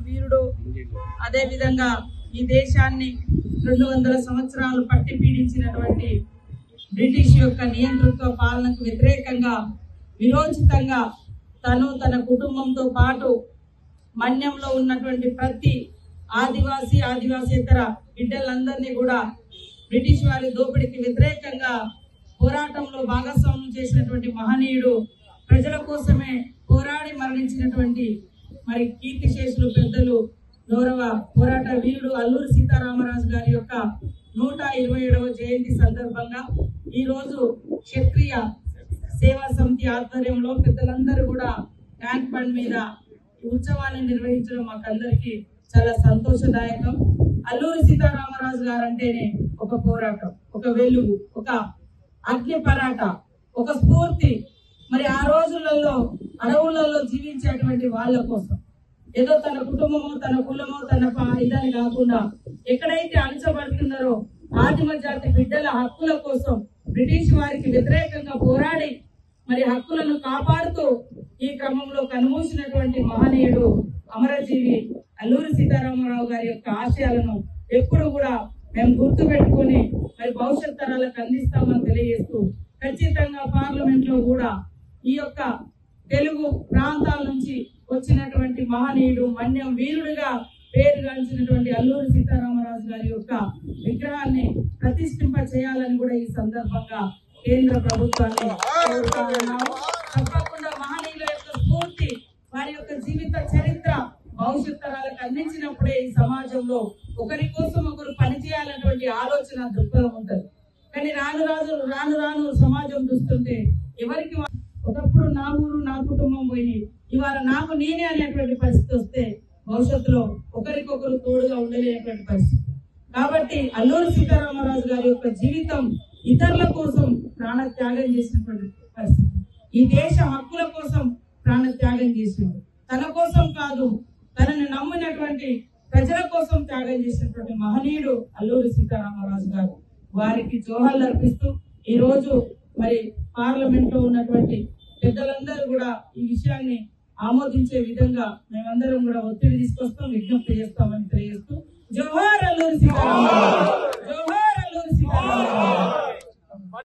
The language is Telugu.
వీరుడు. అదే విధంగా ఈ దేశాన్ని 200 సంవత్సరాలు పట్టి పీడించినటువంటి బ్రిటిష్ యొక్క నియంతృత్వ పాలనకు వ్యతిరేకంగా విరోచితంగా తను తన కుటుంబంతో పాటు మన్యంలో ఉన్నటువంటి ప్రతి ఆదివాసేతర బిడ్డలందరినీ కూడా బ్రిటిష్ వారి దోపిడీకి వ్యతిరేకంగా పోరాటంలో భాగస్వామ్యం చేసినటువంటి మహనీయుడు, ప్రజల కోసమే పోరాడి మరణించినటువంటి మరి కీర్తిశేషులు పెద్దలు గౌరవ పోరాట వీరుడు అల్లూరి సీతారామరాజు గారి యొక్క 127వ జయంతి సందర్భంగా ఈ రోజు క్షత్రియ సేవా సమితి ఆధ్వర్యంలో పెద్దలందరూ కూడా ట్యాంక్ బండ్ మీద ఉత్సవాన్ని నిర్వహించడం మాకందరికి చాలా సంతోషదాయకం. అల్లూరి సీతారామరాజు గారు అంటేనే ఒక పోరాటం, ఒక వెలుగు, ఒక అగ్ని పరాట, ఒక స్ఫూర్తి. మరి ఆ రోజులలో అడవులలో జీవించేటువంటి వాళ్ళ కోసం ఏదో తన కుటుంబమో తన కులమో తన ఇదని కాకుండా ఎక్కడైతే అణచబడుతున్నారో ఆదిమ జాతి బిడ్డల హక్కుల కోసం బ్రిటిష్ వారికి వ్యతిరేకంగా పోరాడి మరి హక్కులను కాపాడుతూ ఈ క్రమంలో కనుమూసినటువంటి మహనీయుడు అమరజీవి అల్లూరి సీతారామరావు గారి యొక్క ఆశయాలను ఎప్పుడు కూడా మేము గుర్తు పెట్టుకుని మరి భవిష్యత్ తరాలకు అందిస్తామని తెలియజేస్తూ ఖచ్చితంగా పార్లమెంట్ లో కూడా ఈ యొక్క తెలుగు ప్రాంతాల నుంచి వచ్చినటువంటి మహనీయుడు మన్యం వీరుడిగా పేరుగాంచినటువంటి అల్లూరి సీతారామరాజు గారి యొక్క విగ్రహాన్ని ప్రతిష్ఠింప చేయాలని కూడా ఈ సందర్భంగా కేంద్ర ప్రభుత్వాన్ని కోరుతున్నాము. తప్పకుండా మహనీయుల యొక్క స్ఫూర్తి, వారి యొక్క జీవిత చరిత్ర భవిష్యత్ తరాలకు అందించినప్పుడే ఈ సమాజంలో ఒకరి కోసం ఒకరు పనిచేయాలన్నటువంటి ఆలోచన దృక్పథం ఉంటుంది. కానీ రాను సమాజం చూస్తుంటే ఎవరికి ఒకప్పుడు నా ఊరు నా కుటుంబం పోయి ఇవాళ నాకు నేనే అనేటువంటి పరిస్థితి వస్తే భవిష్యత్తులో ఒకరికొకరు తోడుగా ఉండలేనటువంటి పరిస్థితి. కాబట్టి అల్లూరి సీతారామరాజు గారి యొక్క జీవితం ఇతరుల కోసం ప్రాణ త్యాగం చేసినటువంటి పరిస్థితి. ఈ దేశ హక్కుల కోసం ప్రాణ త్యాగం చేసిండు. తన కోసం కాదు, తనని నమ్మినటువంటి ప్రజల కోసం త్యాగం చేసినటువంటి మహనీయుడు అల్లూరి సీతారామరాజు గారు. వారికి జోహార్లు అర్పిస్తూ ఈ రోజు మరి పార్లమెంట్ లో ఉన్నటువంటి పెద్దలందరూ కూడా ఈ విషయాన్ని ఆమోదించే విధంగా మేమందరం కూడా ఒత్తిడి తీసుకొస్తాం, విజ్ఞప్తి చేస్తామని తెలియజేస్తూ జోహార్ అల్లూరి సీతారామరాజు, జోహార్ అల్లూరి సీతారామరాజు.